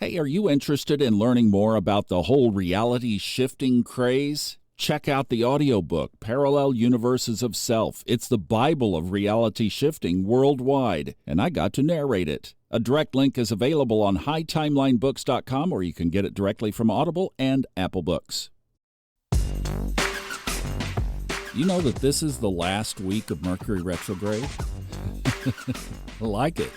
Hey, are you interested in learning more about the whole reality shifting craze? Check out the audiobook, Parallel Universes of Self. It's the Bible of reality shifting worldwide, and I got to narrate it. A direct link is available on hightimelinebooks.com, or you can get it directly from Audible and Apple Books. You know that this is the last week of Mercury retrograde? I like it.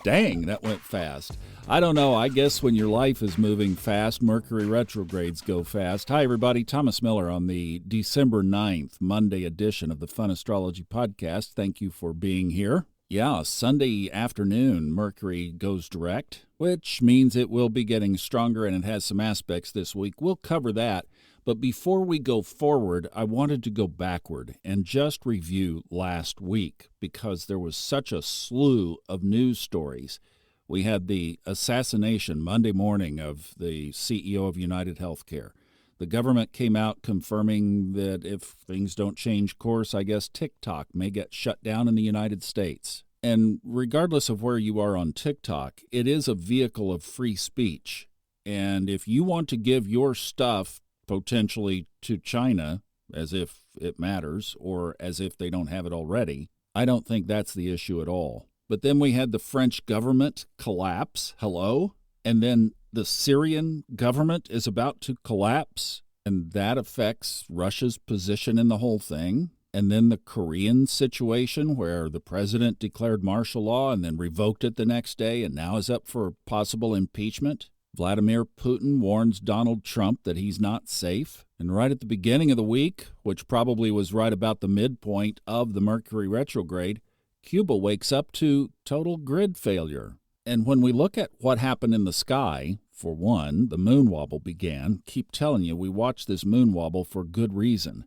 Dang, that went fast. I don't know. I guess when your life is moving fast, Mercury retrogrades go fast. Hi, everybody. Thomas Miller on the December 9th, Monday edition of the Fun Astrology Podcast. Thank you for being here. Yeah, Sunday afternoon, Mercury goes direct, which means it will be getting stronger, and it has some aspects this week. We'll cover that. But before we go forward, I wanted to go backward and just review last week because there was such a slew of news stories. We had the assassination Monday morning of the CEO of United Healthcare. The government came out confirming that if things don't change course, I guess TikTok may get shut down in the United States. And regardless of where you are on TikTok, it is a vehicle of free speech. And if you want to give your stuff potentially to China, as if it matters, or as if they don't have it already, I don't think that's the issue at all. But then we had the French government collapse, hello, and then the Syrian government is about to collapse, and that affects Russia's position in the whole thing. And then the Korean situation where the president declared martial law and then revoked it the next day and now is up for possible impeachment. Vladimir Putin warns Donald Trump that he's not safe. And right at the beginning of the week, which probably was right about the midpoint of the Mercury retrograde, Cuba wakes up to total grid failure. And when we look at what happened in the sky, for one, the moon wobble began. Keep telling you, we watched this moon wobble for good reason.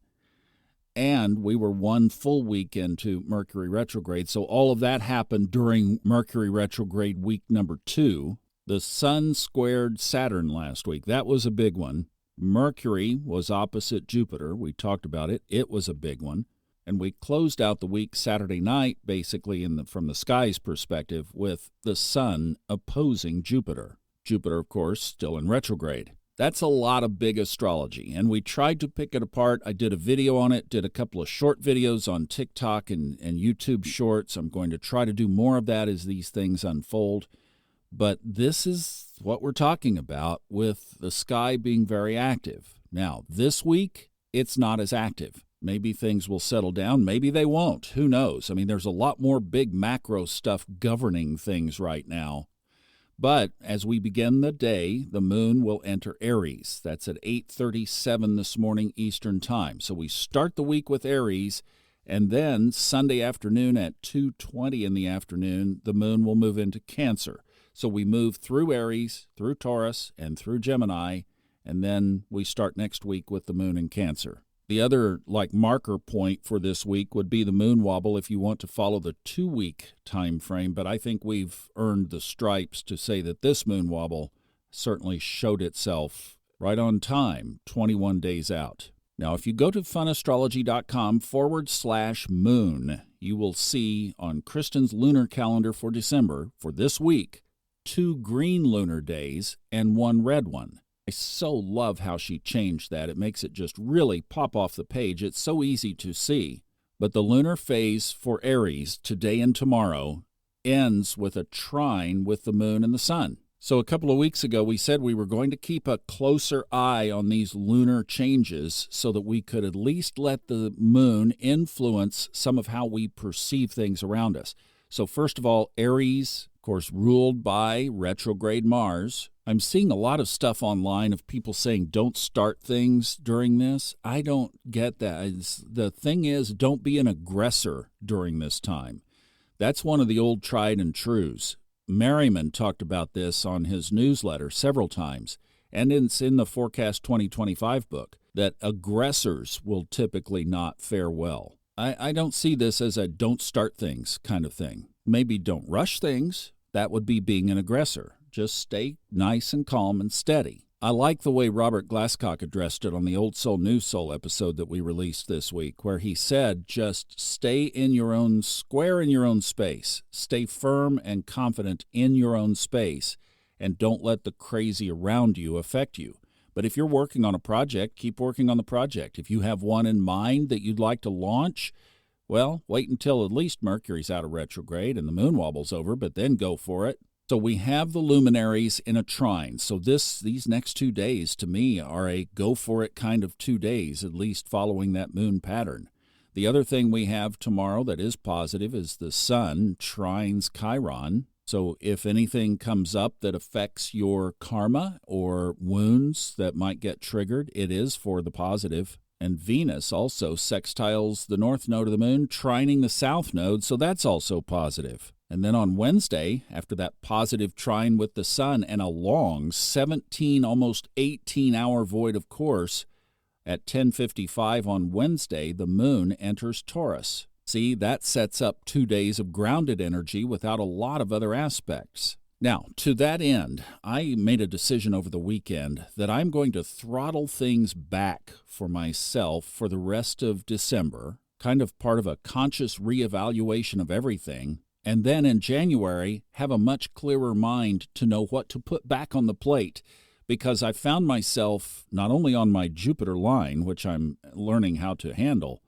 And we were one full week into Mercury retrograde, so all of that happened during Mercury retrograde week number 2. The Sun squared Saturn last week. That was a big one. Mercury was opposite Jupiter. We talked about it. It was a big one. And we closed out the week Saturday night, basically from the sky's perspective, with the Sun opposing Jupiter. Jupiter, of course, still in retrograde. That's a lot of big astrology, and we tried to pick it apart. I did a video on it, did a couple of short videos on TikTok and YouTube Shorts. I'm going to try to do more of that as these things unfold. But this is what we're talking about with the sky being very active. Now, this week, it's not as active. Maybe things will settle down. Maybe they won't. Who knows? I mean, there's a lot more big macro stuff governing things right now. But as we begin the day, the moon will enter Aries. That's at 8:37 this morning Eastern Time. So we start the week with Aries, and then Sunday afternoon at 2:20 in the afternoon, the moon will move into Cancer. So we move through Aries, through Taurus, and through Gemini, and then we start next week with the moon in Cancer. The other marker point for this week would be the moon wobble if you want to follow the 2-week time frame, but I think we've earned the stripes to say that this moon wobble certainly showed itself right on time, 21 days out. Now, if you go to funastrology.com/moon, you will see on Kristin's lunar calendar for December, for this week, 2 green lunar days and 1 red one. I so love how she changed that. It makes it just really pop off the page. It's so easy to see. But the lunar phase for Aries today and tomorrow ends with a trine with the moon and the sun. So a couple of weeks ago, we said we were going to keep a closer eye on these lunar changes so that we could at least let the moon influence some of how we perceive things around us. So first of all, Aries, of course, ruled by retrograde Mars. I'm seeing a lot of stuff online of people saying don't start things during this. I don't get that. The thing is, don't be an aggressor during this time. That's one of the old tried and trues. Merriman talked about this on his newsletter several times, and it's in the Forecast 2025 book, that aggressors will typically not fare well. I don't see this as a don't start things kind of thing. Maybe don't rush things. That would be being an aggressor. Just stay nice and calm and steady. I like the way Robert Glasscock addressed it on the Old Soul, New Soul episode that we released this week, where he said, just stay in your own square, in your own space. Stay firm and confident in your own space, and don't let the crazy around you affect you. But if you're working on a project, keep working on the project. If you have one in mind that you'd like to launch, well, wait until at least Mercury's out of retrograde and the moon wobbles over, but then go for it. So we have the luminaries in a trine. So these next 2 days, to me, are a go-for-it kind of 2 days, at least following that moon pattern. The other thing we have tomorrow that is positive is the sun trines Chiron. So if anything comes up that affects your karma or wounds that might get triggered, it is for the positive. And Venus also sextiles the north node of the moon, trining the south node, so that's also positive. And then on Wednesday, after that positive trine with the sun and a long 17, almost 18-hour void of course, at 10:55 on Wednesday, the moon enters Taurus. See, that sets up 2 days of grounded energy without a lot of other aspects. Now, to that end, I made a decision over the weekend that I'm going to throttle things back for myself for the rest of December, kind of part of a conscious reevaluation of everything, and then in January have a much clearer mind to know what to put back on the plate, because I found myself not only on my Jupiter line, which I'm learning how to handle,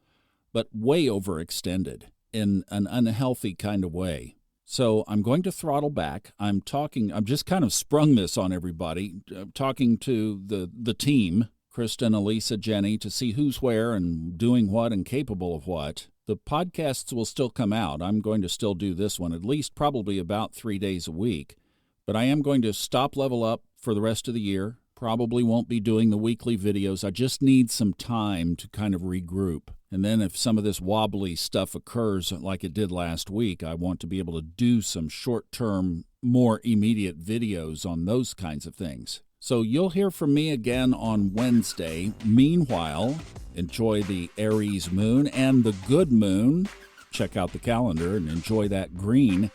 but way overextended in an unhealthy kind of way. So I'm going to throttle back. I'm just kind of sprung this on everybody, talking to the team, Kristin, Elisa, Jenny, to see who's where and doing what and capable of what. The podcasts will still come out. I'm going to still do this one, at least probably about 3 days a week. But I am going to stop Level Up for the rest of the year. Probably won't be doing the weekly videos. I just need some time to kind of regroup. And then if some of this wobbly stuff occurs like it did last week, I want to be able to do some short-term, more immediate videos on those kinds of things. So you'll hear from me again on Wednesday. Meanwhile, enjoy the Aries moon and the good moon. Check out the calendar and enjoy that green.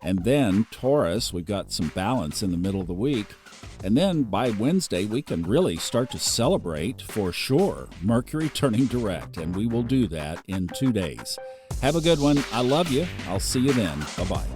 And then Taurus, we've got some balance in the middle of the week. And then by Wednesday, we can really start to celebrate, for sure, Mercury turning direct, and we will do that in 2 days. Have a good one. I love you. I'll see you then. Bye-bye.